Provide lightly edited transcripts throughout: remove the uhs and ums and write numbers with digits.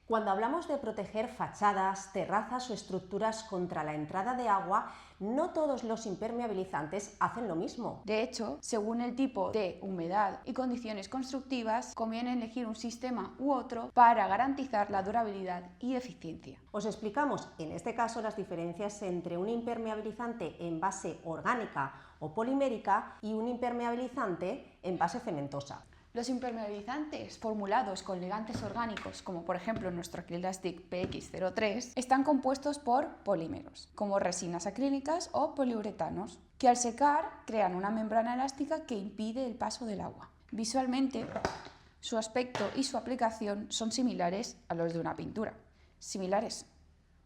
Cuando hablamos de proteger fachadas, terrazas o estructuras contra la entrada de agua, no todos los impermeabilizantes hacen lo mismo. De hecho, según el tipo de humedad y condiciones constructivas, conviene elegir un sistema u otro para garantizar la durabilidad y eficiencia. Os explicamos en este caso las diferencias entre un impermeabilizante en base orgánica o polimérica y un impermeabilizante en base cementosa. Los impermeabilizantes formulados con ligantes orgánicos, como por ejemplo nuestro Acrylastic PX03, están compuestos por polímeros, como resinas acrílicas o poliuretanos, que al secar crean una membrana elástica que impide el paso del agua. Visualmente, su aspecto y su aplicación son similares a los de una pintura. Similares,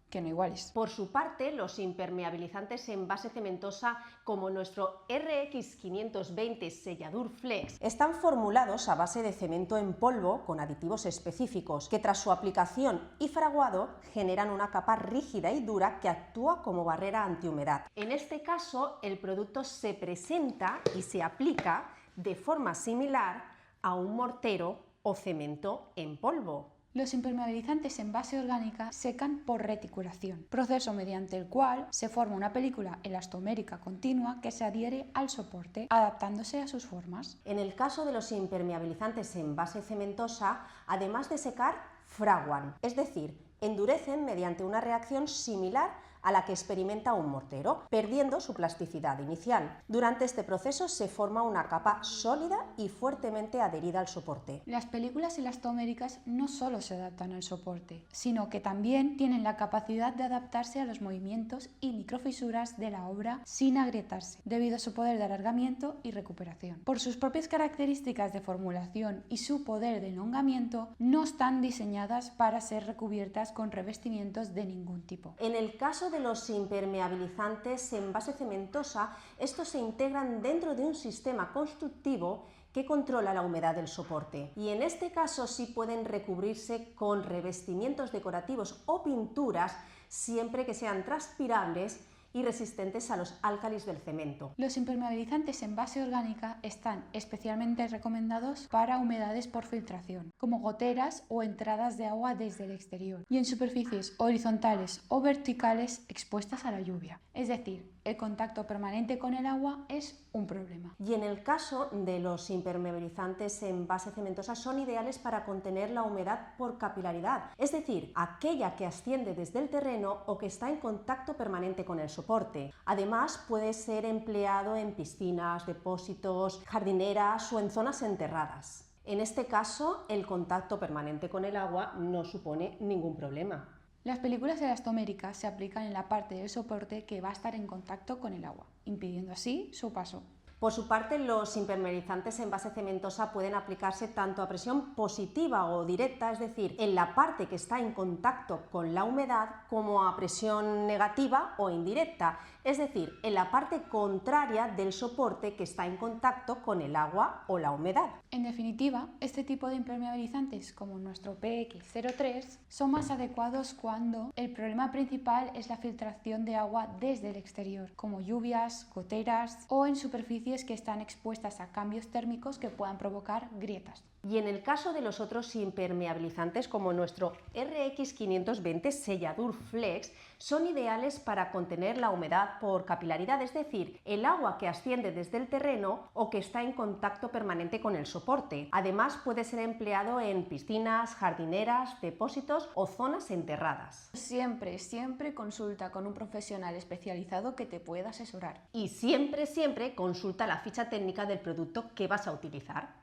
que no iguales. Por su parte, los impermeabilizantes en base cementosa, como nuestro RX520 Selladure Flex, están formulados a base de cemento en polvo con aditivos específicos, que tras su aplicación y fraguado generan una capa rígida y dura que actúa como barrera antihumedad. En este caso, el producto se presenta y se aplica de forma similar a un mortero o cemento en polvo. Los impermeabilizantes en base orgánica secan por reticulación, proceso mediante el cual se forma una película elastomérica continua que se adhiere al soporte, adaptándose a sus formas. En el caso de los impermeabilizantes en base cementosa, además de secar, fraguan, es decir, endurecen mediante una reacción similar a la que experimenta un mortero, perdiendo su plasticidad inicial. Durante este proceso se forma una capa sólida y fuertemente adherida al soporte. Las películas elastoméricas no solo se adaptan al soporte, sino que también tienen la capacidad de adaptarse a los movimientos y microfisuras de la obra sin agrietarse, debido a su poder de alargamiento y recuperación. Por sus propias características de formulación y su poder de elongamiento, no están diseñadas para ser recubiertas con revestimientos de ningún tipo. En el caso de los impermeabilizantes en base cementosa, estos se integran dentro de un sistema constructivo que controla la humedad del soporte, y en este caso sí pueden recubrirse con revestimientos decorativos o pinturas siempre que sean transpirables y resistentes a los álcalis del cemento. Los impermeabilizantes en base orgánica están especialmente recomendados para humedades por filtración, como goteras o entradas de agua desde el exterior, y en superficies horizontales o verticales expuestas a la lluvia. Es decir, el contacto permanente con el agua es un problema. Y en el caso de los impermeabilizantes en base cementosa son ideales para contener la humedad por capilaridad, es decir, aquella que asciende desde el terreno o que está en contacto permanente con el soporte. Además, puede ser empleado en piscinas, depósitos, jardineras o en zonas enterradas. En este caso, el contacto permanente con el agua no supone ningún problema. Las películas elastoméricas se aplican en la parte del soporte que va a estar en contacto con el agua, impidiendo así su paso. Por su parte, los impermeabilizantes en base cementosa pueden aplicarse tanto a presión positiva o directa, es decir, en la parte que está en contacto con la humedad, como a presión negativa o indirecta, es decir, en la parte contraria del soporte que está en contacto con el agua o la humedad. En definitiva, este tipo de impermeabilizantes, como nuestro PX03, son más adecuados cuando el problema principal es la filtración de agua desde el exterior, como lluvias, goteras o en superficies que están expuestas a cambios térmicos que puedan provocar grietas. Y en el caso de los otros impermeabilizantes, como nuestro RX520 Selladure Flex, son ideales para contener la humedad por capilaridad, es decir, el agua que asciende desde el terreno o que está en contacto permanente con el soporte. Además, puede ser empleado en piscinas, jardineras, depósitos o zonas enterradas. Siempre consulta con un profesional especializado que te pueda asesorar. Y siempre consulta la ficha técnica del producto que vas a utilizar.